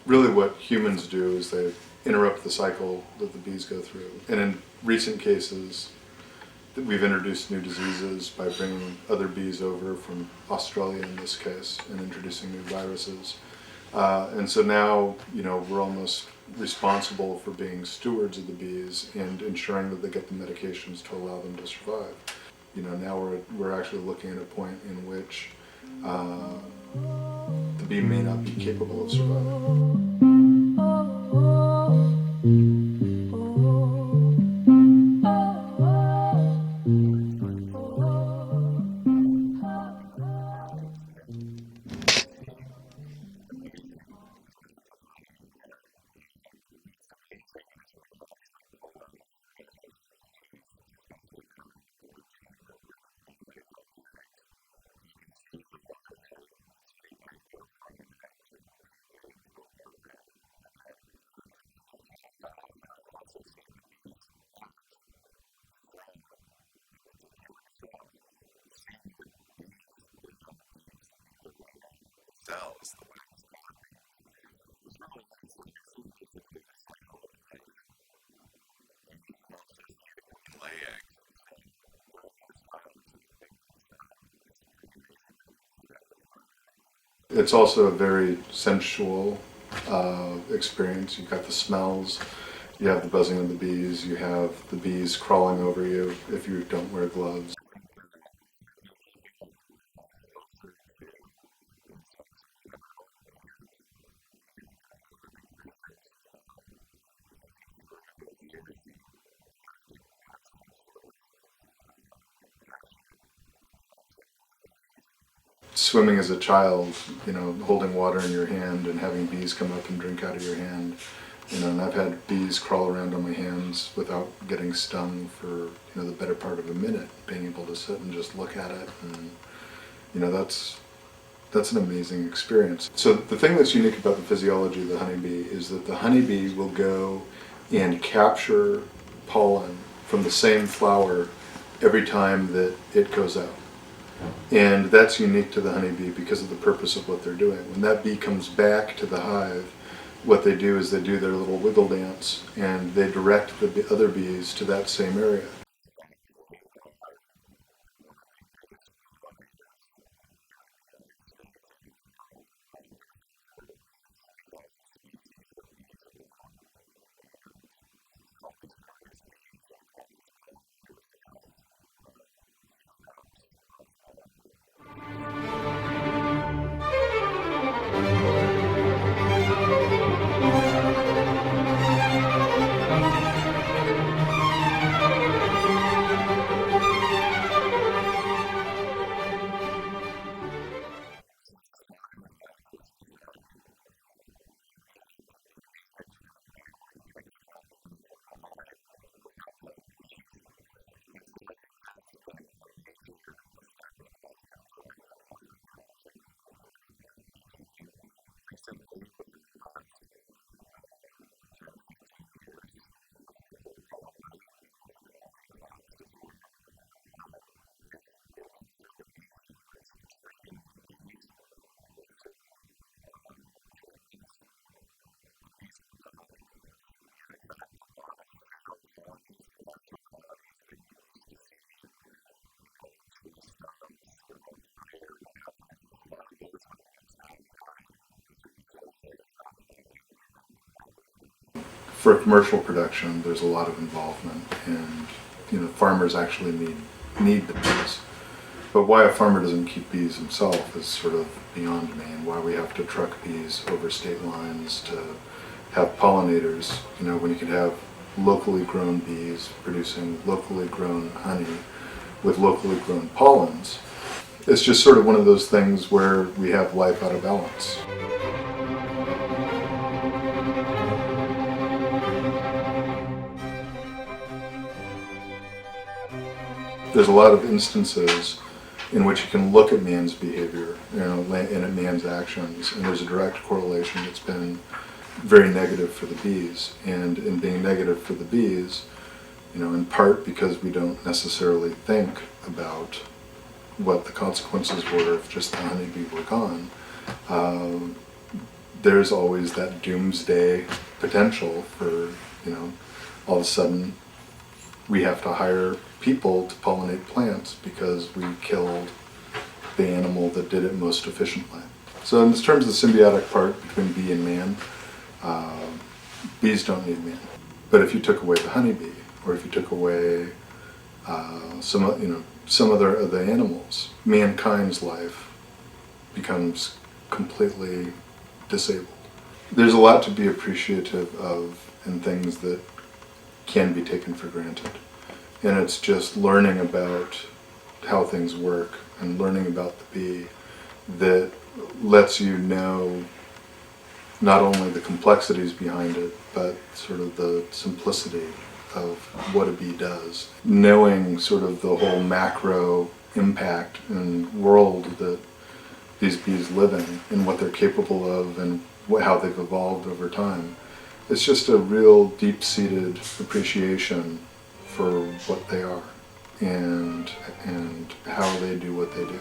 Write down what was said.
really what humans do is they interrupt the cycle that the bees go through. And in recent cases, we've introduced new diseases by bringing other bees over from Australia in this case and introducing new viruses. And so now, we're almost responsible for being stewards of the bees and ensuring that they get the medications to allow them to survive. Now we're actually looking at a point in which the bee may not be capable of surviving. It's also a very sensual experience. You've got the smells, you have the buzzing of the bees, you have the bees crawling over you if you don't wear gloves. Swimming as a child, holding water in your hand and having bees come up and drink out of your hand. And I've had bees crawl around on my hands without getting stung for, the better part of a minute, being able to sit and just look at it. And, that's an amazing experience. So the thing that's unique about the physiology of the honeybee is that the honeybee will go and capture pollen from the same flower every time that it goes out. And that's unique to the honeybee because of the purpose of what they're doing. When that bee comes back to the hive, what they do is they do their little wiggle dance and they direct the other bees to that same area. For commercial production, there's a lot of involvement, and farmers actually need the bees. But why a farmer doesn't keep bees himself is sort of beyond me, and why we have to truck bees over state lines to have pollinators. When you could have locally grown bees producing locally grown honey with locally grown pollens. It's just sort of one of those things where we have life out of balance. There's a lot of instances in which you can look at man's behavior, and at man's actions, and there's a direct correlation that's been very negative for the bees. And in being negative for the bees, in part because we don't necessarily think about what the consequences were if just the honeybee were gone, there's always that doomsday potential for, all of a sudden we have to hire people to pollinate plants because we killed the animal that did it most efficiently. So in terms of the symbiotic part between bee and man, bees don't need man. But if you took away the honeybee, or if you took away some other of the animals, mankind's life becomes completely disabled. There's a lot to be appreciative of in things that can be taken for granted. And it's just learning about how things work and learning about the bee that lets you know not only the complexities behind it, but sort of the simplicity of what a bee does. Knowing sort of the whole macro impact and world that these bees live in and what they're capable of and how they've evolved over time. It's just a real deep-seated appreciation for what they are and how they do what they do.